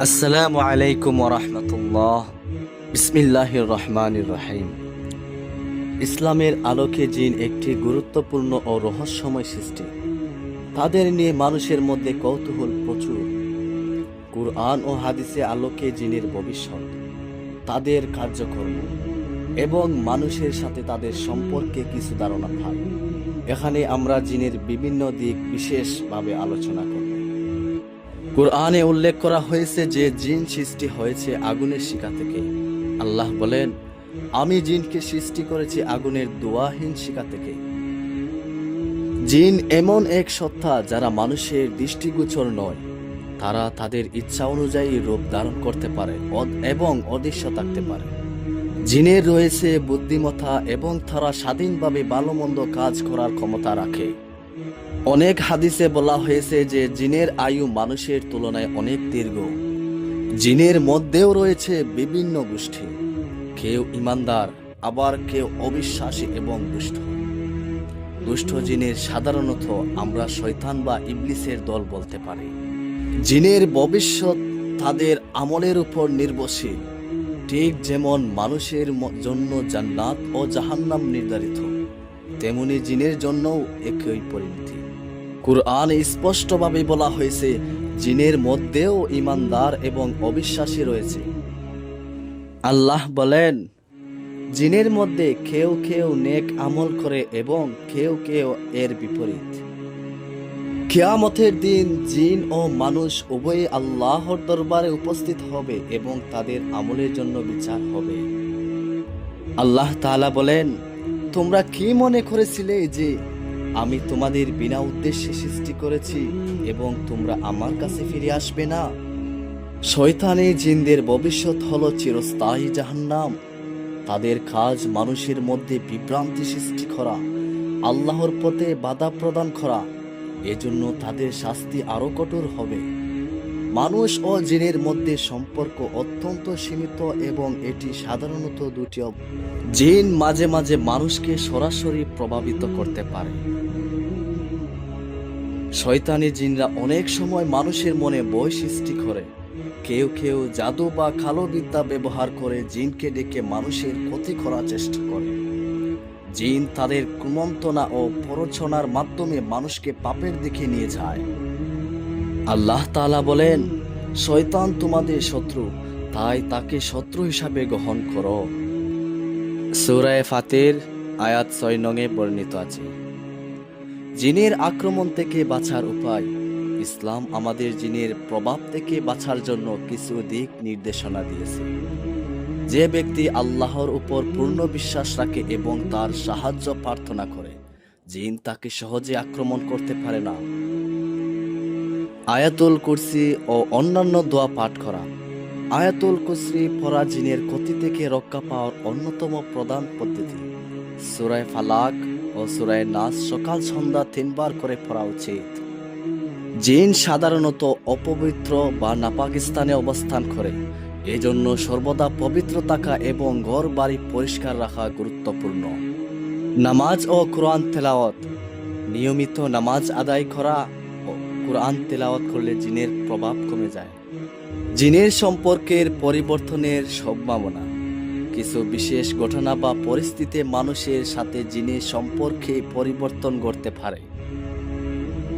আসসালামু আলাইকুম ওয়া রাহমাতুল্লাহ। বিসমিল্লাহির রহমানির রহিম। ইসলামের আলোকে জিন একটি গুরুত্বপূর্ণ ও রহস্যময় সৃষ্টি। তাদের নিয়ে মানুষের মধ্যে কৌতূহল প্রচুর। কুরআন ও হাদিসে আলোকে জিনের ভবিষ্যৎ, তাদের কার্যকর্ম এবং মানুষের সাথে তাদের সম্পর্কে কিছু ধারণা পাই। এখানে আমরা জিনের বিভিন্ন দিক বিশেষভাবে আলোচনা করব। কুরআনে উল্লেখ করা হয়েছে যে জিন সৃষ্টি হয়েছে আগুনের শিখা থেকে। আল্লাহ বলেন, আমি জিনকে সৃষ্টি করেছি আগুনের দোয়াহীন শিখা থেকে। জিন এমন এক সত্তা যারা মানুষের দৃষ্টিগোচর নয়। তারা তাদের ইচ্ছা অনুযায়ী রূপ ধারণ করতে পারে এবং অদৃশ্য থাকতে পারে। জিনের রয়েছে বুদ্ধিমত্তা এবং তারা স্বাধীনভাবে ভালো মন্দ কাজ করার ক্ষমতা রাখে। অনেক হাদিসে বলা হয়েছে যে জিনের আয়ু মানুষের তুলনায় অনেক দীর্ঘ। জিনের মধ্যেও রয়েছে বিভিন্ন গোষ্ঠী, কেউ ইমানদার, আবার কেউ অবিশ্বাসী এবং দুষ্ট। দুষ্ট জিনের সাধারণত আমরা শয়তান বা ইবলিসের দল বলতে পারি। জিনের ভবিষ্যৎ তাদের আমলের উপর নির্ভরশীল, ঠিক যেমন মানুষের জন্য জান্নাত ও জাহান্নাম নির্ধারিত, তেমনি জিনের জন্যও একই পরিণতি। কুরআনে স্পষ্টভাবে বলা হয়েছে জিনের মধ্যেও ইমানদার এবং অবিশ্বাসী রয়েছে। আল্লাহ বলেন, জিনের মধ্যে কেউ কেউ নেক আমল করে এবং কেউ কেউ এর বিপরীত। কিয়ামতের দিন জিন ও মানুষ উভয়ে আল্লাহর দরবারে উপস্থিত হবে এবং তাদের আমলের জন্য বিচার হবে। আল্লাহ তাআলা বলেন, তোমরা কি মনে করেছিলে যে আমি তোমাদের বিনা উদ্দেশ্যে সৃষ্টি করেছি এবং তোমরা আমার কাছে ফিরে আসবে না? শয়তানি জিনদের ভবিষ্যৎ হলো চিরস্থায়ী জাহান্নাম। তাদের কাজ মানুষের মধ্যে বিভ্রান্তি সৃষ্টি করা, আল্লাহর পথে বাধা প্রদান করা। এজন্য তাদের শাস্তি আরো কঠোর হবে। মানুষ ও জিনের মধ্যে সম্পর্ক অত্যন্ত সীমিত এবং এটি সাধারণত দুটি। জিন মাঝে মাঝে মানুষকে সরাসরি প্রভাবিত করতে পারে। শয়তানি জিনরা অনেক সময় মানুষের মনে ভয় সৃষ্টি করে। কেউ কেউ জাদু বা কালো বিদ্যা ব্যবহার করে জিনকে ডেকে মানুষের ক্ষতি করার চেষ্টা করে। জিন তাদের কুমন্ত্রণা ও প্ররোচনার মাধ্যমে মানুষকে পাপের দিকে নিয়ে যায়। আল্লাহ তাআলা বলেন, শয়তান তোমাদের শত্রু, তাই তাকে শত্রু হিসাবে গ্রহণ করো। সূরা ফাতির আয়াত 6 বর্ণিত আছে। জিনের আক্রমণ থেকে বাঁচার উপায়। ইসলাম আমাদের জিনের প্রভাব থেকে বাঁচার জন্য কিছু দিক নির্দেশনা দিয়েছে। যে ব্যক্তি আল্লাহর উপর পূর্ণ বিশ্বাস রাখে এবং তার সাহায্য প্রার্থনা করে, জিন তাকে সহজে আক্রমণ করতে পারে না। আয়াতুল কুরসি ও অন্যান্য দোয়া পাঠ করা। আয়াতুল কুরসি পড়া জিনের ক্ষতি থেকে রক্ষা পাওয়ার অন্যতম প্রধান পদ্ধতি। সূরা ফালাক ও সূরা নাস সকাল সন্ধ্যা 3 বার করে পড়া উচিত। জিন সাধারণত অপবিত্র বা নাপাক স্থানে অবস্থান করে। এজন্য সর্বদা পবিত্র থাকা এবং ঘর বাড়ি পরিষ্কার রাখা গুরুত্বপূর্ণ। নামাজ ও কোরআন তেলাওয়াত। নিয়মিত নামাজ আদায় করা ও কোরআন তেলাওয়াত করলে জিনের প্রভাব কমে যায়। জিনের সম্পর্কের পরিবর্তনের সম্ভাবনা। কিছু বিশেষ ঘটনা বা পরিস্থিতিতে মানুষের সাথে জিনের সম্পর্কে পরিবর্তন ঘটতে পারে।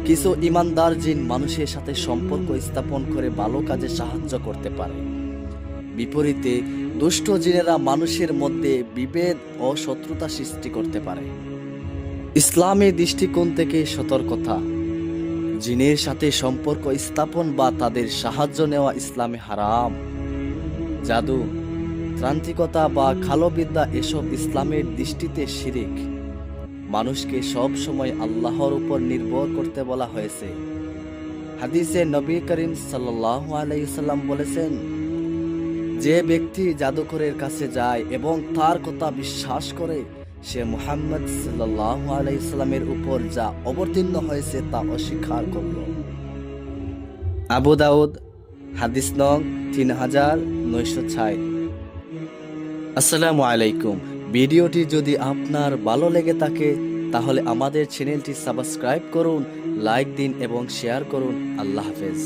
কিছু ইমানদার জিন মানুষের সাথে সম্পর্ক স্থাপন করে ভালো কাজে সাহায্য করতে পারে। বিপরীতে দুষ্ট জিনেরা মানুষের মধ্যে বিভেদ ও শত্রুতা সৃষ্টি করতে পারে। ইসলামী দৃষ্টিকোণ থেকে সতর্কতা। জিনের সাথে সম্পর্ক স্থাপন বা তাদের সাহায্য নেওয়া ইসলামে হারাম। জাদু, ত্রান্তিকতা বা কালো বিদ্যা এসব ইসলামের দৃষ্টিতে শিরিক। মানুষকে সব সময় আল্লাহর উপর নির্ভর করতে বলা হয়েছে। হাদিসে নবী করিম সাল্লাল্লাহু আলাইহি ওয়াসাল্লাম বলেছেন, যে ব্যক্তি জাদুকরের কাছে যায় এবং তার কথা বিশ্বাস করে, সে মুহাম্মদ সাল্লাল্লাহু আলাইহি ওয়াসাল্লামের উপর যা অবতীর্ণ হয়েছে তা অস্বীকার করল। আবু দাউদ হাদিস নং 3906। আসসালামু আলাইকুম। ভিডিওটি যদি আপনার ভালো লেগে থাকে তাহলে আমাদের চ্যানেলটি সাবস্ক্রাইব করুন, লাইক দিন এবং শেয়ার করুন। আল্লাহ হাফেজ।